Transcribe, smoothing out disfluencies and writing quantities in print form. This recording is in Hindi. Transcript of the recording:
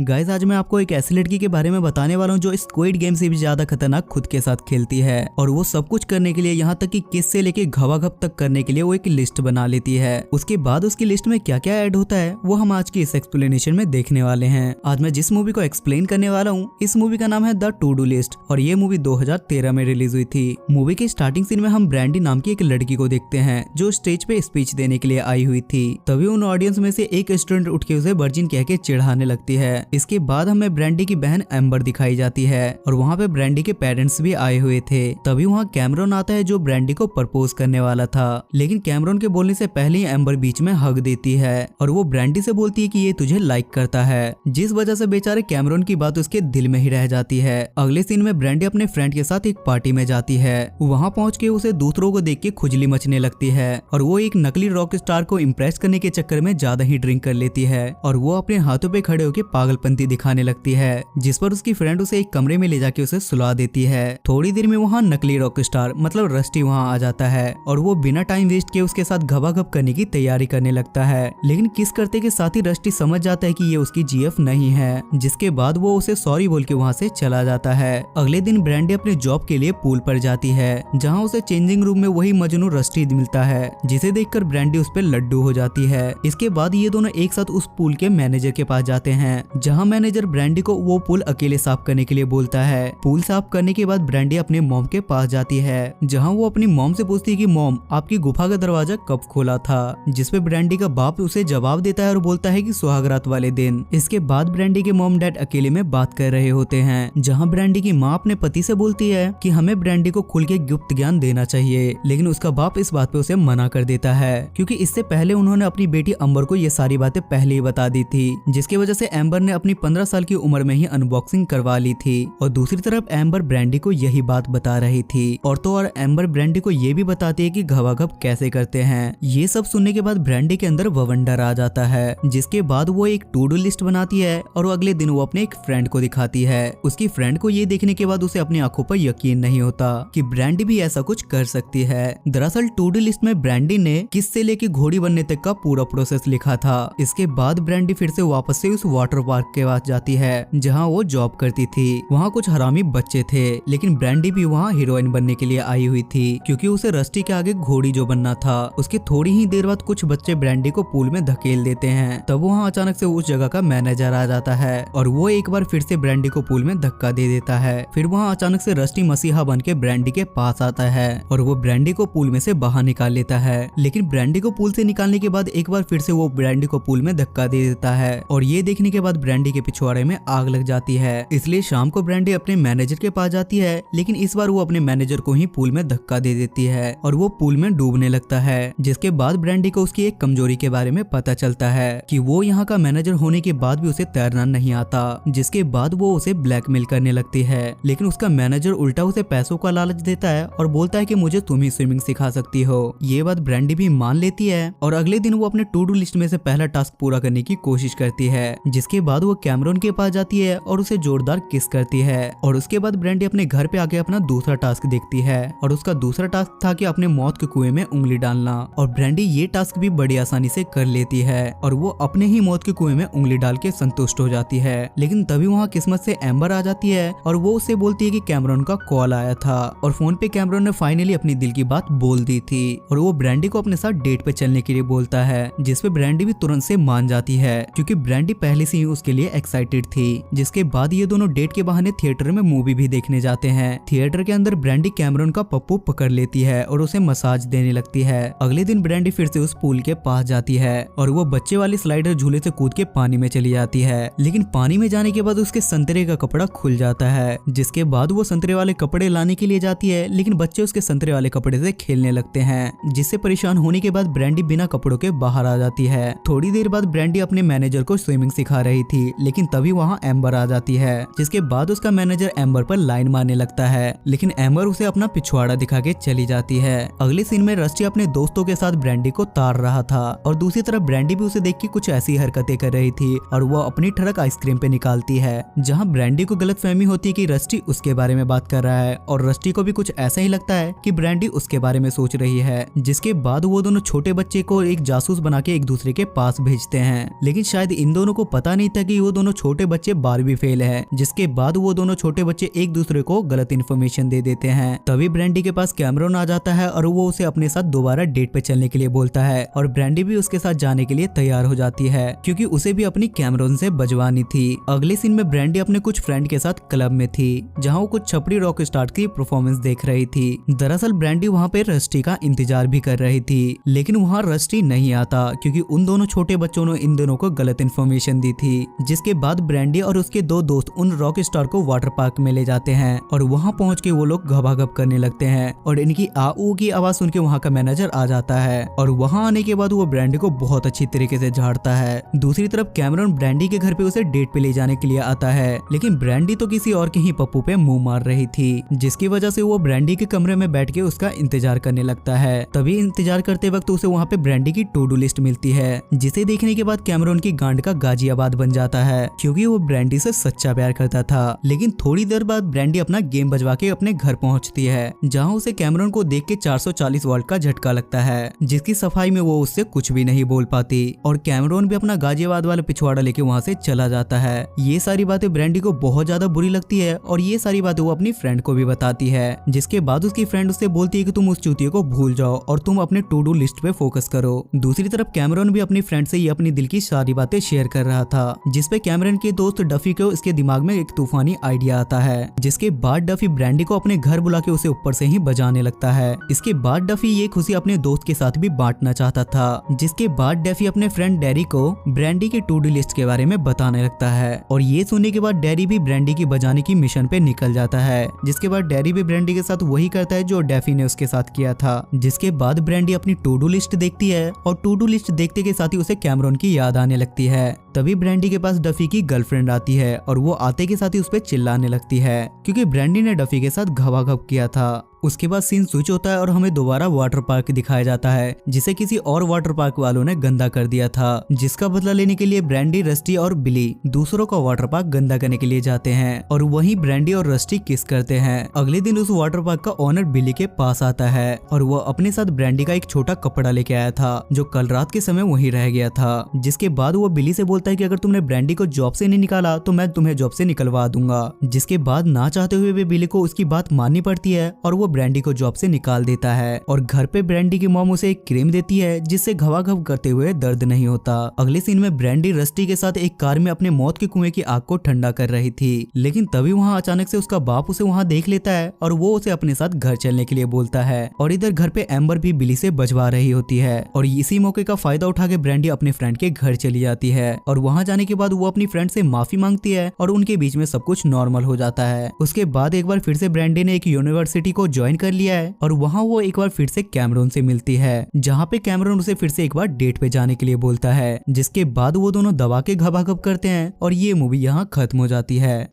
गाइस आज मैं आपको एक ऐसी लड़की के बारे में बताने वाला हूँ जो स्क्विड गेम से भी ज्यादा खतरनाक खुद के साथ खेलती है और वो सब कुछ करने के लिए यहाँ तक कि किस से लेके घवाघप तक करने के लिए वो एक लिस्ट बना लेती है। उसके बाद उसकी लिस्ट में क्या क्या ऐड होता है वो हम आज की इस एक्सप्लेनेशन में देखने वाले हैं। आज मैं जिस मूवी को एक्सप्लेन करने वाला हूँ इस मूवी का नाम है द टू डू लिस्ट और ये मूवी 2013 में रिलीज हुई थी। मूवी के स्टार्टिंग सीन में हम ब्रांडी नाम की एक लड़की को देखते हैं जो स्टेज पे स्पीच देने के लिए आई हुई थी। तभी उन ऑडियंस में से एक स्टूडेंट उठ के उसे वर्जिन कह के चिढ़ाने लगती है। इसके बाद हमें ब्रांडी की बहन एम्बर दिखाई जाती है और वहाँ पे ब्रांडी के पेरेंट्स भी आए हुए थे। तभी वहाँ कैमरॉन आता है जो ब्रांडी को प्रपोज करने वाला था, लेकिन कैमरॉन के बोलने से पहले ही एम्बर बीच में हक देती है और वो ब्रांडी से बोलती है कि ये तुझे लाइक करता है, जिस वजह से बेचारे कैमरॉन की बात उसके दिल में ही रह जाती है। अगले सीन में ब्रांडी अपने फ्रेंड के साथ एक पार्टी में जाती है। वहाँ पहुँच के उसे दूसरों को देख के खुजली मचने लगती है और वो एक नकली रॉक स्टार को इम्प्रेस करने के चक्कर में ज्यादा ही ड्रिंक कर लेती है और वो अपने हाथों पे खड़े होकर पागलपंती दिखाने लगती है, जिस पर उसकी फ्रेंड उसे एक कमरे में ले जाके उसे सुला देती है। थोड़ी देर में वहाँ नकली रॉक स्टार मतलब रस्टी वहाँ आ जाता है और वो बिना टाइम वेस्ट किए उसके साथ घबाघब करने की तैयारी करने लगता है, लेकिन किस करते के साथ ही रस्टी समझ जाता है कि ये उसकी जीएफ नहीं है, जिसके बाद वो उसे सॉरी बोल के वहाँ से चला जाता है। अगले दिन ब्रांडी अपने जॉब के लिए पूल पर जाती है जहाँ उसे चेंजिंग रूम में वही मजनू रस्टी मिलता है, जिसे देखकर ब्रांडी उस पर लड्डू हो जाती है। इसके बाद ये दोनों एक साथ उस पूल के मैनेजर के पास जाते हैं जहाँ मैनेजर ब्रांडी को वो पूल अकेले साफ करने के लिए बोलता है। पूल साफ करने के बाद ब्रांडी अपने मॉम के पास जाती है जहाँ वो अपनी मॉम से पूछती है कि मॉम आपकी गुफा का दरवाजा कब खोला था, जिसपे ब्रांडी का बाप उसे जवाब देता है और बोलता है कि सुहागरात वाले दिन। इसके बाद ब्रांडी के मॉम डैड अकेले में बात कर रहे होते हैं जहाँ ब्रांडी की माँ अपने पति से बोलती है कि हमें ब्रांडी को खुल के गुप्त ज्ञान देना चाहिए, लेकिन उसका बाप इस बात पे उसे मना कर देता है क्योंकि इससे पहले उन्होंने अपनी बेटी अम्बर को ये सारी बातें पहले ही बता दी थी, जिसकी वजह से एम्बर ने अपनी 15 साल की उम्र में ही अनबॉक्सिंग करवा ली थी। और दूसरी तरफ एम्बर ब्रांडी को यही बात बता रही थी और तो और एम्बर ब्रांडी को ये भी बताती है कि घवाघब कैसे करते हैं। ये सब सुनने के बाद ब्रांडी के अंदर वंडर आ जाता है, जिसके बाद वो एक टू डू लिस्ट बनाती है और अगले दिन वो अपने एक फ्रेंड को दिखाती है। उसकी फ्रेंड को ये देखने के बाद उसे अपनी आंखों पर यकीन नहीं होता कि ब्रांडी भी ऐसा कुछ कर सकती है। दरअसल टू डू लिस्ट में ब्रांडी ने किस से लेके घोड़ी बनने तक का पूरा प्रोसेस लिखा था। इसके बाद ब्रांडी फिर से वापस से उस वाटर पार्क के पास जाती है जहाँ वो जॉब करती थी। वहाँ कुछ हरामी बच्चे थे, लेकिन ब्रांडी भी वहाँ हीरोइन बनने के लिए आई हुई थी क्योंकि उसे रस्टी के आगे घोड़ी जो बनना था। उसके थोड़ी ही देर बाद कुछ बच्चे ब्रांडी को पूल में धकेल देते हैं। तब वहाँ अचानक से उस जगह का मैनेजर आ जाता है और वो एक बार फिर से ब्रांडी को पूल में धक्का दे देता है। फिर वहाँ अचानक से रस्टी मसीहा बन के ब्रांडी के पास आता है और वो ब्रांडी को पूल में से बाहर निकाल लेता है, लेकिन ब्रांडी को पूल से निकालने के बाद एक बार फिर से वो ब्रांडी को पूल में धक्का दे देता है और ये देखने के बाद ब्रांडी के पिछवाड़े में आग लग जाती है। इसलिए शाम को ब्रांडी अपने मैनेजर के पास जाती है, लेकिन इस बार वो अपने मैनेजर को ही पूल में धक्का दे देती है और वो पूल में डूबने लगता है। जिसके बाद ब्रांडी को उसकी एक कमजोरी के बारे में पता चलता है कि वो यहाँ का मैनेजर होने के बाद भी उसे तैरना नहीं आता, जिसके बाद वो उसे ब्लैकमेल करने लगती है, लेकिन उसका मैनेजर उल्टा उसे पैसों का लालच देता है और बोलता है कि मुझे तुम ही स्विमिंग सिखा सकती हो। ये बात ब्रांडी भी मान लेती है और अगले दिन वो अपने टू डू लिस्ट में से पहला टास्क पूरा करने की कोशिश करती है, जिसके बाद वो कैमरॉन के पास जाती है और उसे जोरदार किस करती है। और उसके बाद ब्रांडी अपने घर पे आके अपना दूसरा टास्क देखती है और उसका दूसरा टास्क था कि अपने मौत के कुएं में उंगली डालना, और ब्रांडी ये टास्क भी बड़ी आसानी से कर लेती है और वो अपने ही मौत के कुएं में उंगली डाल के संतुष्ट हो जाती है। लेकिन तभी वहाँ किस्मत से एम्बर आ जाती है और वो उससे बोलती है कि कैमरॉन का कॉल आया था और फोन पे कैमरॉन ने फाइनली अपनी दिल की बात बोल दी थी और वो ब्रांडी को अपने साथ डेट पे चलने के लिए बोलता है, जिसपे ब्रांडी भी तुरंत से मान जाती है क्योंकि ब्रांडी पहले से ही उसके लिए एक्साइटेड थी। जिसके बाद ये दोनों डेट के बहाने थिएटर में मूवी भी देखने जाते हैं। थिएटर के अंदर ब्रांडी कैमरॉन का पप्पू पकड़ लेती है और उसे मसाज देने लगती है। अगले दिन ब्रांडी फिर से उस पूल के पास जाती है और वो बच्चे वाली स्लाइडर झूले से कूद के पानी में चली जाती है, लेकिन पानी में जाने के बाद उसके संतरे का कपड़ा खुल जाता है। जिसके बाद वो संतरे वाले कपड़े लाने के लिए जाती है, लेकिन बच्चे उसके संतरे वाले कपड़े से खेलने लगते हैं, जिससे परेशान होने के बाद ब्रांडी बिना कपड़ों के बाहर आ जाती है। थोड़ी देर बाद ब्रांडी अपने मैनेजर को स्विमिंग सिखा रही थी, लेकिन तभी वहाँ एम्बर आ जाती है, जिसके बाद उसका मैनेजर एम्बर पर लाइन मारने लगता है, लेकिन एम्बर उसे अपना पिछवाड़ा दिखा के चली जाती है। अगले सीन में रस्टी अपने दोस्तों के साथ ब्रांडी को तार रहा था और दूसरी तरफ ब्रांडी भी उसे देख के कुछ ऐसी हरकतें कर रही थी और वो अपनी ठड़क आइसक्रीम पे निकालती है, जहाँ ब्रांडी को गलतफहमी होती है कि रस्टी उसके बारे में बात कर रहा है और रस्टी को भी कुछ ऐसा ही लगता है कि ब्रांडी उसके बारे में सोच रही है। जिसके बाद वो दोनों छोटे बच्चे को एक जासूस बना के एक दूसरे के पास भेजते हैं, लेकिन शायद इन दोनों को पता नहीं था कि वो दोनों छोटे बच्चे बारहवीं फेल है, जिसके बाद वो दोनों छोटे बच्चे एक दूसरे को गलत इन्फॉर्मेशन दे देते हैं। तभी ब्रैंडी के पास कैमरॉन आ जाता है और वो उसे अपने साथ दोबारा डेट पे चलने के लिए बोलता है और ब्रैंडी भी उसके साथ जाने के लिए तैयार हो जाती है क्योंकि उसे भी अपनी कैमरॉन से बजवानी थी। अगले सीन में ब्रैंडी अपने कुछ फ्रेंड के साथ क्लब में थी जहाँ वो कुछ छपरी रॉक स्टार की परफॉर्मेंस देख रही थी। दरअसल ब्रैंडी वहाँ पे रस्टी का इंतजार भी कर रही थी, लेकिन वहाँ रस्टी नहीं आता क्योंकि उन दोनों छोटे बच्चों ने इन दोनों को गलत इन्फॉर्मेशन दी थी। जिसके बाद ब्रैंडी और उसके दो दोस्त उन रॉक स्टार को वाटर पार्क में ले जाते हैं और वहाँ पहुँच के वो लोग घबाघब करने लगते हैं और इनकी आऊ की आवाज सुन के वहाँ का मैनेजर आ जाता है और वहाँ आने के बाद वो ब्रैंडी को बहुत अच्छी तरीके से झाड़ता है। दूसरी तरफ कैमरॉन ब्रैंडी के घर पे उसे डेट पे ले जाने के लिए आता है, लेकिन ब्रैंडी तो किसी और के ही पप्पू पे मुंह मार रही थी, जिसकी वजह से वो ब्रैंडी के कमरे में बैठ के उसका इंतजार करने लगता है। तभी इंतजार करते वक्त उसे वहाँ पे ब्रैंडी की टू डू लिस्ट मिलती है, जिसे देखने के बाद कैमरॉन की गांड का गाजियाबाद बन जाता है क्योंकि वो ब्रैंडी से सच्चा प्यार करता था। लेकिन थोड़ी देर बाद ब्रैंडी अपना गेम बजवा के अपने घर पहुंचती है, जहां उसे कैमरॉन को देख के 440 वोल्ट का झटका लगता है, जिसकी सफाई में वो उससे कुछ भी नहीं बोल पाती और कैमरॉन भी अपना गाजियाबाद वाला पिछवाड़ा लेके वहां से चला जाता है। ये सारी बातें ब्रैंडी को बहुत ज्यादा बुरी लगती है और ये सारी बातें वो अपनी फ्रेंड को भी बताती है, जिसके बाद उसकी फ्रेंड उससे बोलती है कि तुम उस चूतिए को भूल जाओ और तुम अपने टू डू लिस्ट पे फोकस करो। दूसरी तरफ कैमरॉन भी अपनी फ्रेंड से ये अपनी दिल की सारी बातें शेयर कर रहा था, जिसपे कैमरॉन के दोस्त डफी को इसके दिमाग में एक तूफानी आइडिया आता है, जिसके बाद डफी ब्रैंडी को अपने घर बुला के उसे ऊपर से ही बजाने लगता है। इसके बाद डफी ये खुशी अपने दोस्त के साथ भी बांटना चाहता था, जिसके बाद डफी अपने फ्रेंड डैरी को ब्रैंडी की टू डू लिस्ट के बारे में बताने लगता है और ये सुनने के बाद डैरी भी ब्रैंडी की बजाने की मिशन पे निकल जाता है। जिसके बाद डैरी भी ब्रैंडी के साथ वही करता है जो डैफी ने उसके साथ किया था। जिसके बाद ब्रैंडी अपनी टू डू लिस्ट देखती है और टू डू लिस्ट देखते के साथ ही उसे कैमरॉन की याद आने लगती है। तभी ब्रैंडी के पास डफी की गर्लफ्रेंड आती है और वो आते के साथ ही उस पर चिल्लाने लगती है क्योंकि ब्रैंडी ने डफी के साथ घबाघब किया था। उसके बाद सीन स्विच होता है और हमें दोबारा वाटर पार्क दिखाया जाता है, जिसे किसी और वाटर पार्क वालों ने गंदा कर दिया था, जिसका बदला लेने के लिए ब्रैंडी, रस्टी और बिली दूसरों का वाटर पार्क गंदा करने के लिए जाते हैं और वहीं ब्रैंडी और रस्टी किस करते हैं। अगले दिन उस वाटर पार्क का ओनर बिली के पास आता है और वो अपने साथ ब्रैंडी का एक छोटा कपड़ा लेके आया था जो कल रात के समय वहीं रह गया था। जिसके बाद वो बिली से बोलता है कि अगर तुमने ब्रैंडी को जॉब से नहीं निकाला तो मैं तुम्हें जॉब से निकलवा दूंगा। जिसके बाद ना चाहते हुए भी बिली को उसकी बात माननी पड़ती है और वो ब्रैंडी को जॉब से निकाल देता है और घर पे ब्रैंडी की मॉम उसे एक क्रीम देती है जिससे घबाघब करते हुए दर्द नहीं होता। अगले सीन में ब्रैंडी रस्टी के साथ एक कार में अपने मौत के कुएं की आग को ठंडा कर रही थी, लेकिन तभी वहाँ अचानक से उसका बाप उसे वहाँ देख लेता है और वो उसे अपने साथ घर चलने के लिए बोलता है और इधर घर पे एम्बर भी बिली से बजवा रही होती है और इसी मौके का फायदा उठा के ब्रैंडी अपने फ्रेंड के घर चली जाती है और वहाँ जाने के बाद वो अपनी फ्रेंड से माफी मांगती है और उनके बीच में सब कुछ नॉर्मल हो जाता है। उसके बाद एक बार फिर से ब्रैंडी ने एक यूनिवर्सिटी को ज्वाइन कर लिया है और वहाँ वो एक बार फिर से कैमरॉन से मिलती है, जहाँ पे कैमरॉन उसे फिर से एक बार डेट पे जाने के लिए बोलता है। जिसके बाद वो दोनों दबा के घबाघब करते हैं और ये मूवी यहाँ खत्म हो जाती है।